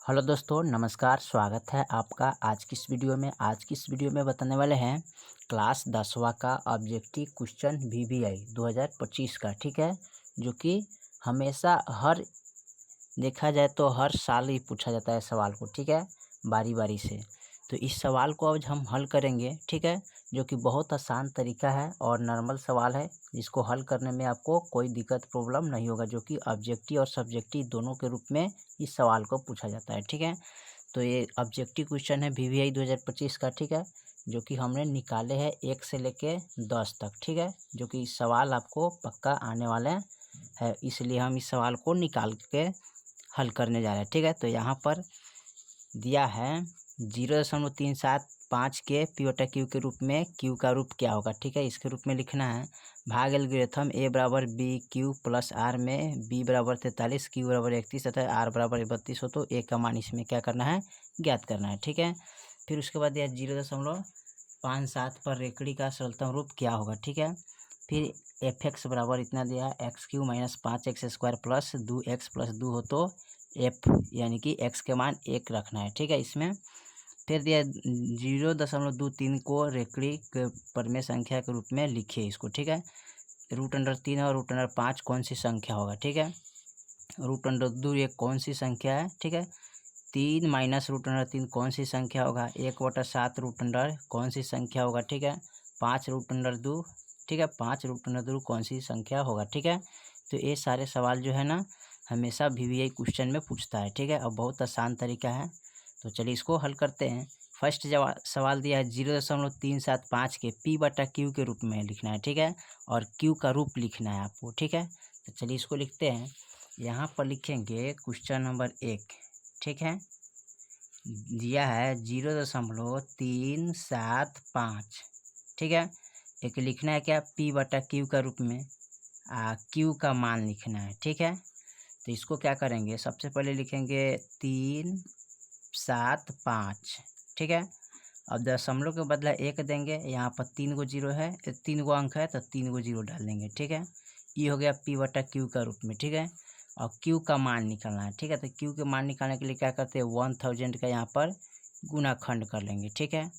Hello दोस्तों, नमस्कार। स्वागत है आपका आज की इस वीडियो में बताने वाले हैं क्लास 10वां का ऑब्जेक्टिव क्वेश्चन वीवीआई 2025 का। ठीक है, जो कि हमेशा देखा जाए तो हर साल ही पूछा जाता है सवाल को। ठीक है, बारी बारी से। तो इस सवाल को आज हम हल करेंगे। ठीक है, जो कि बहुत आसान तरीका है और नॉर्मल सवाल है, जिसको हल करने में आपको कोई दिक्कत प्रॉब्लम नहीं होगा, जो कि ऑब्जेक्टिव और सब्जेक्टिव दोनों के रूप में इस सवाल को पूछा जाता है। ठीक है, तो ये ऑब्जेक्टिव क्वेश्चन है वीवीआई 2025 का। ठीक है, जो कि हमने निकाले हैं 1 से लेके 10 तक। ठीक है, जो कि सवाल आपको पक्का आने वाले हैं, इसलिए हम इस सवाल को निकाल के हल करने जा रहे हैं। ठीक है, तो यहाँ पर दिया है 0.375 के पी बटा क्यू के रूप में क्यू का रूप क्या होगा। ठीक है, इसके रूप में लिखना है भाग एल्गोरिथम ए बराबर बी क्यू प्लस आर में बी बराबर 43, क्यू बराबर 31 तथा आर बराबर 32 हो तो ए का मान इसमें क्या करना है, ज्ञात करना है। ठीक है, फिर उसके बाद दिया 0.57 पर रेखड़ी का सरलतम रूप क्या होगा। ठीक है, फिर एफ एक्स बराबर इतना दिया x Q minus 5x² plus 2x plus 2 हो तो एफ यानी कि एक्स के मान 1 रखना है। ठीक है, इसमें फिर दिया 0.23 को रेखड़ी के परमेय संख्या के रूप में लिखिए इसको। ठीक है, √3 और √5 कौन सी संख्या होगा। ठीक है, √2 ये कौन सी संख्या है। ठीक है, 3 माइनस √3 कौन सी संख्या होगा, 1/7 √, कौन सी संख्या होगा। ठीक है, 5 √2। ठीक है, 5 √2 कौन सी संख्या होगा। ठीक है, तो ये सारे सवाल जो है ना हमेशा वीवीआई क्वेश्चन में पूछता है। ठीक है, और बहुत आसान तरीका है। तो चलिए इसको हल करते हैं। फर्स्ट जवाब सवाल दिया है 0.375 के पी बटा क्यू के रूप में लिखना है। ठीक है, और क्यू का रूप लिखना है आपको। ठीक है, तो चलिए इसको लिखते हैं। यहाँ पर लिखेंगे क्वेश्चन नंबर 1। ठीक है, दिया है 0.375। ठीक है, एक लिखना है क्या, पी बटा क्यू का रूप में क्यू का मान लिखना है। ठीक है, तो इसको क्या करेंगे, सबसे पहले लिखेंगे 375। ठीक है, अब दशमलव के बदला 1 देंगे, यहाँ पर 3 गो जीरो है, 3 गो अंक है तो 3 गो जीरो डाल देंगे। ठीक है, ये हो गया पी बटा क्यू का रूप में। ठीक है, और क्यू का मान निकालना है। ठीक है, तो क्यू के मान निकालने के लिए क्या करते हैं, 1000 का यहाँ पर गुणाखंड कर लेंगे। ठीक है,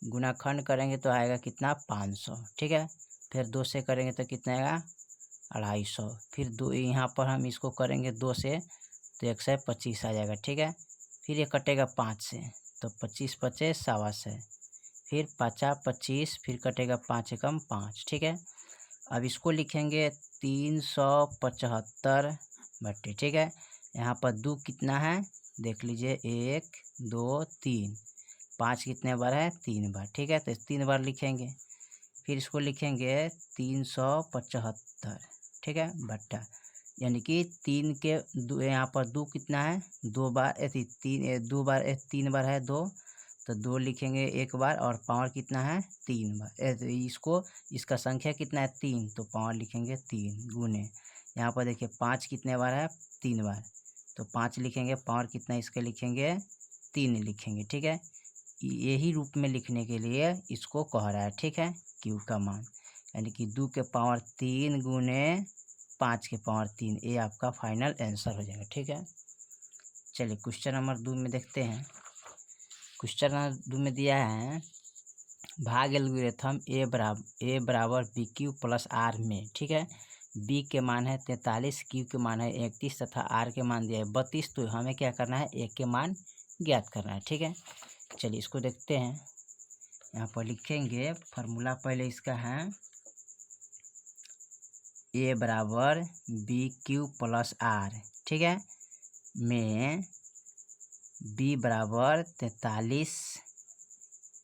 गुणाखंड करेंगे तो आएगा कितना, 500। ठीक है, फिर 2 से करेंगे तो कितना आएगा, 250। फिर 2 यहाँ पर हम इसको करेंगे 2 से तो 125 आ जाएगा। ठीक है, फिर ये कटेगा 5 से तो 25 पचे 125, फिर 50 25, फिर कटेगा 5 एकम 5। ठीक है, अब इसको लिखेंगे 375 बट्टे। ठीक है, यहाँ पर 2 कितना है देख लीजिए, 1 2 3, 5 कितने बार है, 3 बार। ठीक है, तो 3 बार लिखेंगे। फिर इसको लिखेंगे 375। ठीक है, बट्टा यानी कि 3 के दो, यहाँ पर 2 कितना है, 2 बार 2 बार 3 बार है 2, तो 2 लिखेंगे 1 बार, और पावर कितना है, 3 बार। तो इसको इसका संख्या कितना है, 3, तो पावर लिखेंगे 3 गुने, यहाँ पर देखिए 5 कितने बार है, 3 बार, तो 5 लिखेंगे, पावर कितना इसके लिखेंगे, 3 लिखेंगे। ठीक है, यही रूप में लिखने के लिए इसको कह रहा है। ठीक है, क्यू का मान यानी कि 2 के पावर 3 गुने 5 के पावर 3, ये आपका फाइनल आंसर हो जाएगा। ठीक है, चलिए क्वेश्चन नंबर 2 में देखते हैं। क्वेश्चन नंबर 2 में दिया है भाग एल्गोरिथम ए बराबर बी क्यू प्लस आर में। ठीक है, बी के मान है 43, क्यू के मान है 31 तथा आर के मान दिया है 32, तो हमें क्या करना है, ए के मान ज्ञात करना है। ठीक है, चलिए इसको देखते हैं। यहाँ पर लिखेंगे फार्मूला पहले इसका है ए बराबर बी क्यू प्लस आर। ठीक है, में बी बराबर 43,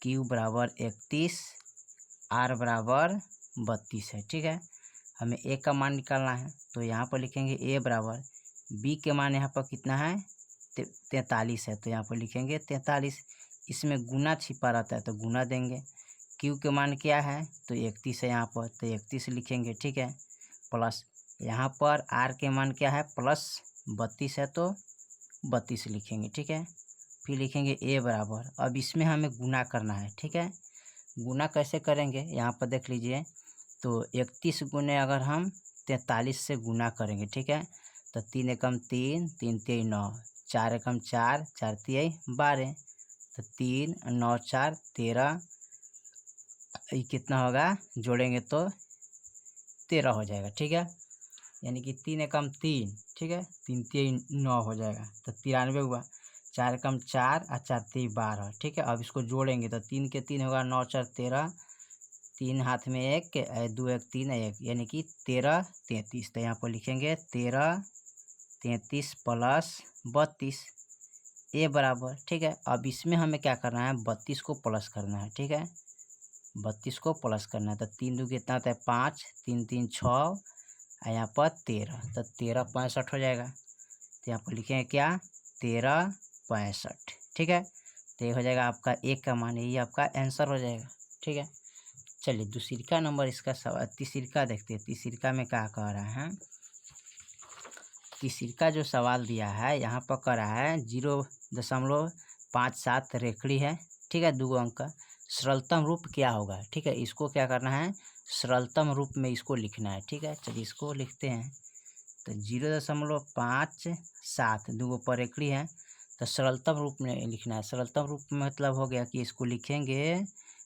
क्यू बराबर 31, आर बराबर 32 है। ठीक है, हमें ए का मान निकालना है, तो यहाँ पर लिखेंगे ए बराबर बी के मान यहाँ पर कितना है, 43 है, तो यहाँ पर लिखेंगे 43। इसमें गुना छिपा रहता है तो गुना देंगे। क्यू के मान क्या है, तो 31 है यहाँ पर, तो 31 लिखेंगे। ठीक है, प्लस यहाँ पर आर के मान क्या है, प्लस 32 है तो 32 लिखेंगे। ठीक है, फिर लिखेंगे ए बराबर, अब इसमें हमें गुना करना है। ठीक है, गुना कैसे करेंगे, यहाँ पर देख लीजिए, तो 31 गुने अगर हम 43 से गुना करेंगे। ठीक है, तो 3 एकम 3, 3 3 9, 4 एकम 4, 4 तिहाई 12, तो 3 9 4 13, ये कितना होगा, जोड़ेंगे तो 13 हो जाएगा। ठीक है, यानी कि 3 एकम 3, ठीक है, 3 तिहाई 9 हो जाएगा, तो 93 हुआ। 4 एकम 4 और 4 तिहाई 12, ठीक है। अब इसको जोड़ेंगे तो 3 के 3 होगा, 9 4 13, 3 हाथ में 1, 2 1 3 1, यानी कि 13 33। तो यहाँ पर लिखेंगे 13 33 प्लस 32 ए बराबर, ठीक है। अब इसमें हमें क्या करना है, 32 को प्लस करना है, ठीक है, 32 को प्लस करना है। तो 3 दूनी कितना होता है 5, 3 3 6, और यहाँ पर 13, तो 13 65 हो जाएगा। तो यहाँ पर लिखेंगे क्या, 13 65, ठीक है। तो ये हो जाएगा आपका एक का मान, यही आपका आंसर हो जाएगा। ठीक है, चलिए दूसरी नंबर इसका सवाल, तीसरी देखते हैं। तीसरी में क्या कह रहा है, तीसरी जो सवाल दिया है यहाँ पर कह रहा है 0.57 रेखड़ी है, ठीक है, 2 अंक का सरलतम रूप क्या होगा। ठीक है, इसको क्या करना है, सरलतम रूप में इसको लिखना है। ठीक है, चलिए इसको लिखते हैं। तो 0.57 2 पर रेखड़ी है, तो सरलतम रूप में लिखना है। सरलतम रूप में मतलब हो गया कि इसको लिखेंगे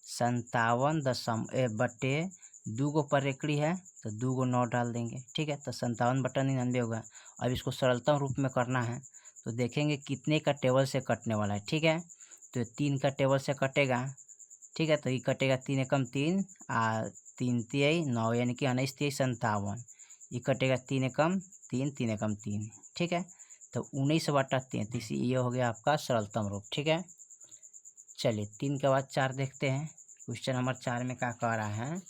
57/2 पर रेखड़ी है, तो 2 9 डाल देंगे। ठीक है, तो 57/99 होगा। अब इसको सरलतम रूप में करना है, तो देखेंगे कितने का टेबल से कटने वाला है। ठीक है, तो 3 का टेबल से कटेगा। ठीक है, तो ये कटेगा 3 एकम 3 और 3 तिहाई 9, यानी कि 19 तिहाई 57। ये कटेगा 3 एकम 3, 3 एकम 3, ठीक है, तो 19/33 ये हो गया आपका सरलतम रूप। ठीक है, चलिए 3 के बाद 4 देखते हैं। क्वेश्चन नंबर 4 में क्या कह रहा है,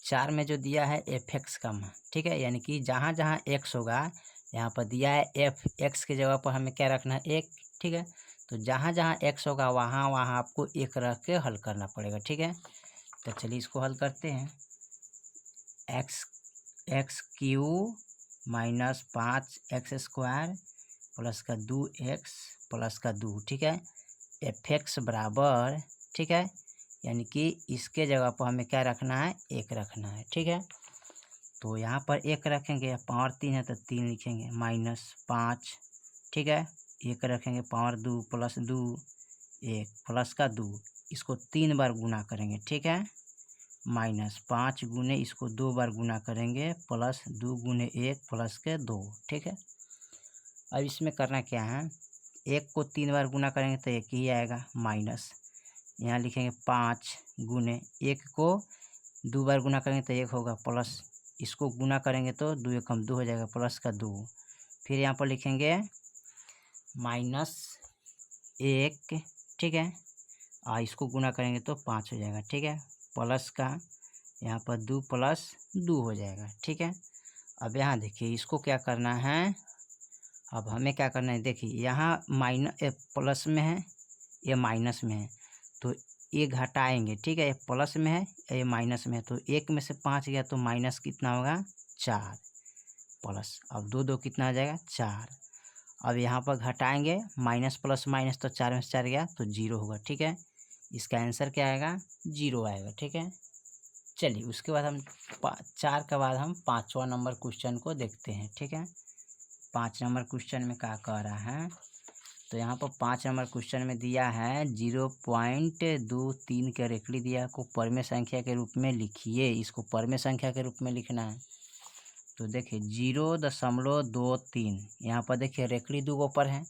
4 में जो दिया है f(x) का मान, ठीक है, यानी कि जहाँ जहाँ x होगा यहाँ पर दिया है f(x) के जगह पर हमें क्या रखना है 1। ठीक है, तो जहाँ जहाँ x होगा वहाँ वहाँ आपको 1 रख के हल करना पड़ेगा। ठीक है, तो चलिए इसको हल करते हैं। x³ माइनस 5x² प्लस का 2x प्लस का 2, ठीक है, f(x) बराबर, ठीक है, यानी कि इसके जगह पर हमें क्या रखना है 1 रखना है। ठीक है, तो यहाँ पर 1 रखेंगे, पावर 3 है तो 3 लिखेंगे, माइनस 5, ठीक है, 1 रखेंगे, पावर 2 प्लस 2 1 प्लस का 2, इसको 3 बार गुना करेंगे। ठीक है, माइनस 5 गुने इसको 2 बार गुना करेंगे, प्लस 2 गुने 1 प्लस के 2। ठीक है, अब इसमें करना क्या है, 1 को 3 बार गुना करेंगे तो 1 ही आएगा, माइनस यहाँ लिखेंगे 5 गुने 1 को 2 बार गुना करेंगे तो 1 होगा, प्लस इसको गुना करेंगे तो 2 एकम 2 हो जाएगा, प्लस का 2, फिर यहाँ पर लिखेंगे माइनस 1, ठीक है, और इसको गुना करेंगे तो 5 हो जाएगा। ठीक है, प्लस का यहाँ पर 2 प्लस 2 हो जाएगा। ठीक है, अब यहाँ देखिए इसको क्या करना है, अब हमें क्या करना है, देखिए यहाँ प्लस में है, ये माइनस में है, तो ये घटाएंगे। ठीक है, ये प्लस में है, ये माइनस में है, तो 1 में से 5 गया तो माइनस कितना होगा 4, प्लस अब 2 2 कितना आ जाएगा 4। अब यहाँ पर घटाएंगे, माइनस प्लस माइनस, तो 4 में से 4 गया तो 0 होगा। ठीक है, इसका आंसर क्या आएगा 0 आएगा। ठीक है, चलिए उसके बाद हम 4 के बाद हम 5वां नंबर क्वेश्चन को देखते हैं। ठीक है, 5 नंबर क्वेश्चन में क्या कह रहा है, तो यहाँ पर 5 नंबर क्वेश्चन में दिया है 0.23 का रेखड़ी दिया को परमेय संख्या के रूप में लिखिए। इसको परमेय संख्या के रूप में लिखना है, तो देखिए 0.23, यहाँ पर देखिए रेखड़ी 2 पर है,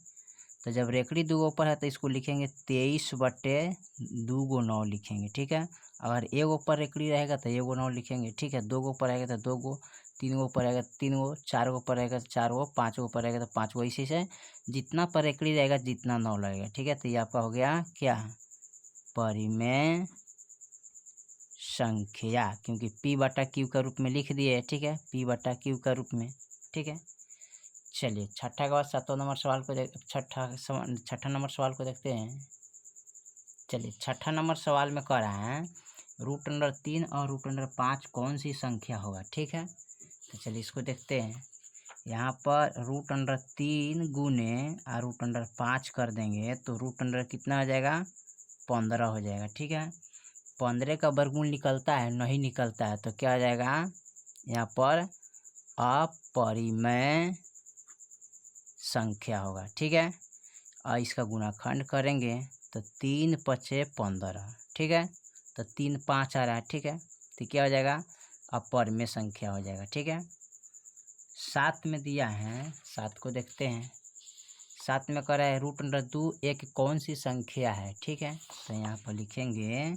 तो जब रेखड़ी 2 पर है तो इसको लिखेंगे 23/2 लिखेंगे। ठीक है, अगर 1 पर रेखड़ी रहेगा तो 1 लिखेंगे। ठीक है, 2 पर रहेगा तो 2, 3 पर रहेगा 3, 4 पर रहेगा तो 4, 5 पर रहेगा तो 5, इसी से जितना पर रेखड़ी रहेगा जितना 9 लगेगा। ठीक है, तो ये आपका हो गया क्या, परिमेय संख्या, क्योंकि p/q का रूप में लिख दिए। ठीक है, p/q का रूप में। ठीक है, चलिए छठा के बाद 7वां नंबर सवाल को छठा नंबर सवाल को देखते हैं। चलिए छठा नंबर सवाल में कह रहा है √3 और √5 कौन सी संख्या होगा। ठीक है, तो चलिए इसको देखते हैं। यहाँ पर √3 गुने और √5 कर देंगे तो √, कितना हो जाएगा 15 हो जाएगा। ठीक है, 15 का वर्गमूल निकलता है, नहीं निकलता है, तो क्या हो जाएगा यहाँ पर अपरिमेय संख्या होगा, ठीक है। और इसका गुणाखंड करेंगे तो 3 पचे 15, ठीक है। तो 3 5 आ रहा है, ठीक है। तो क्या हो जाएगा, अपर में संख्या हो जाएगा, ठीक है। 7 में दिया है, 7 को देखते हैं। 7 में कह रहा है √2 एक कौन सी संख्या है, ठीक है। तो यहाँ पर लिखेंगे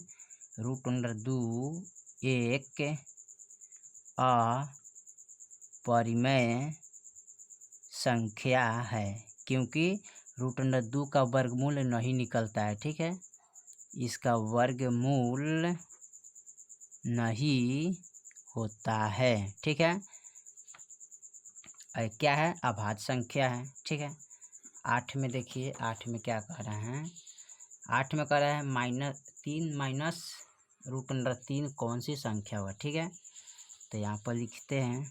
√2 एक अपरिमेय संख्या है, क्योंकि √2 का वर्गमूल नहीं निकलता है, ठीक है। इसका वर्गमूल नहीं होता है, ठीक है। क्या है, अभाज्य संख्या है, ठीक है। 8 में देखिए, 8 में क्या कह रहे हैं, 8 में कह रहा है -3 माइनस √3 कौन सी संख्या होगा, ठीक है। तो यहाँ पर लिखते हैं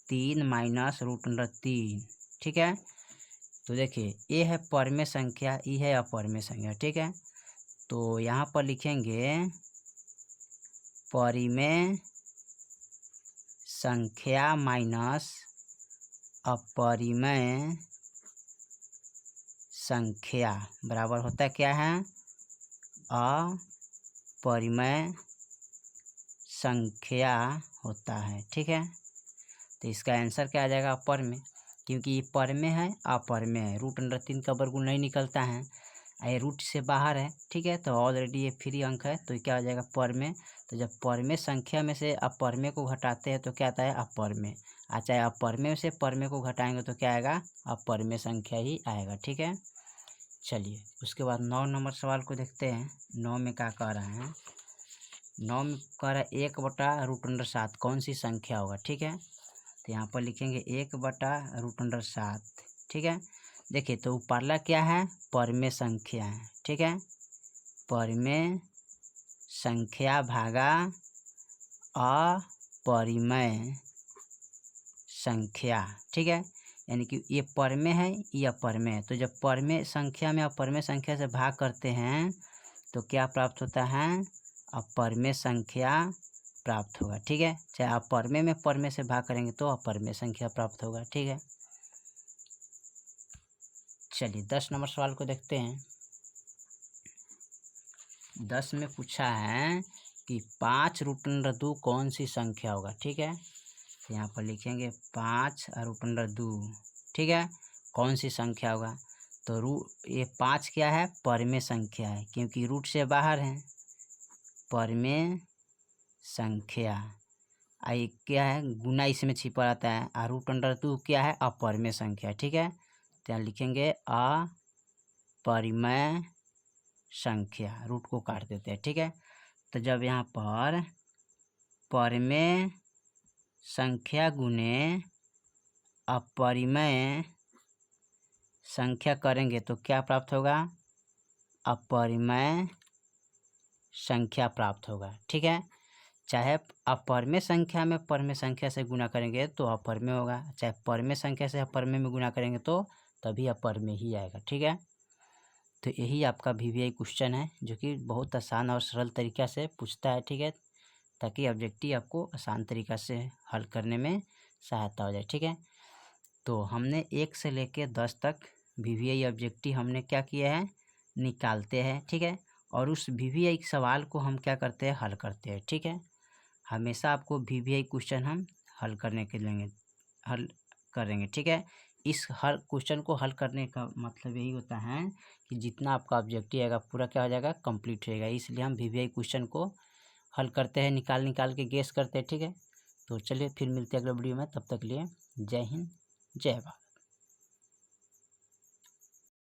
3 माइनस √3, ठीक है। तो देखिए ये है परमेय संख्या, ये है अपरमेय संख्या, ठीक है। तो यहाँ पर लिखेंगे परिमेय संख्या माइनस अपरिमेय संख्या बराबर होता क्या है, अपरिमेय संख्या होता है, ठीक है। तो इसका आंसर क्या आ जाएगा, अपर में, क्योंकि ये पर में है, अपर में है। √3 का वर्गमूल नहीं निकलता है, ये रूट से बाहर है, ठीक है। तो ऑलरेडी ये फ्री अंक है, तो क्या हो जाएगा, पर में। तो जब पर में संख्या में से अपर में को घटाते हैं तो क्या आता है, अपर में। चाहे अपर में से पर में को घटाएंगे तो क्या आएगा, अपर में संख्या ही आएगा, ठीक है। चलिए उसके बाद 9 नंबर सवाल को देखते हैं। 9 में क्या कह रहे हैं, 9 में कह रहा है 1/√7 कौन सी संख्या होगा, ठीक है। तो यहाँ पर लिखेंगे 1/√7, ठीक है। देखिए तो ऊपरला क्या है, परमेय संख्या है, ठीक है। परमेय संख्या भागा अपरिमेय संख्या, ठीक है। यानी कि ये परमेय है, ये अपरमेय है। तो जब परमेय संख्या में अपरमेय संख्या से भाग करते हैं तो क्या प्राप्त होता है, अपरमेय संख्या प्राप्त होगा, ठीक है। चाहे अपरमेय में परमेय से भाग करेंगे तो अपरमेय संख्या प्राप्त होगा, ठीक है। चलिए 10 नंबर सवाल को देखते हैं। 10 में पूछा है कि 5√2 कौन सी संख्या होगा, ठीक है। तो यहाँ पर लिखेंगे 5√2, ठीक है, कौन सी संख्या होगा। तो ये 5 क्या है, परमेय संख्या है, क्योंकि रूट से बाहर है, परमेय संख्या। आई क्या है, गुना इसमें छिपा रहता है। √2 क्या है, अपरमेय संख्या, ठीक है। तो यहाँ लिखेंगे अपरिमेय संख्या, रूट को काट देते हैं, ठीक है। तो जब यहाँ पर परमेय संख्या गुने अपरिमेय संख्या करेंगे तो क्या प्राप्त होगा, अपरिमेय संख्या प्राप्त होगा, ठीक है। चाहे अपरमेय संख्या में परमेय संख्या से गुना करेंगे तो अपरमेय होगा, चाहे परमेय संख्या से अपरमेय में गुना करेंगे तो तभी अपरमेय ही आएगा, ठीक है। तो यही आपका VVI क्वेश्चन है, जो कि बहुत आसान और सरल तरीक़ा से पूछता है, ठीक है, ताकि ऑब्जेक्टिव आपको आसान तरीक़ा से हल करने में सहायता हो जाए, ठीक है। तो हमने 1 से लेकर 10 तक VVI ऑब्जेक्टिव हमने क्या किया है, निकालते हैं, ठीक है। और उस VVI सवाल को हम क्या करते हैं, हल करते हैं, ठीक है। हमेशा आपको VVI क्वेश्चन हम हल करने के लिए हल करेंगे, ठीक है। इस हर क्वेश्चन को हल करने का मतलब यही होता है कि जितना आपका ऑब्जेक्टिव आएगा पूरा क्या हो जाएगा, कंप्लीट रहेगा। इसलिए हम VVI क्वेश्चन को हल करते हैं, निकाल के गेस करते हैं, ठीक है। तो चलिए फिर मिलते हैं अगले वीडियो में, तब तक लिए जय हिंद जय भारत।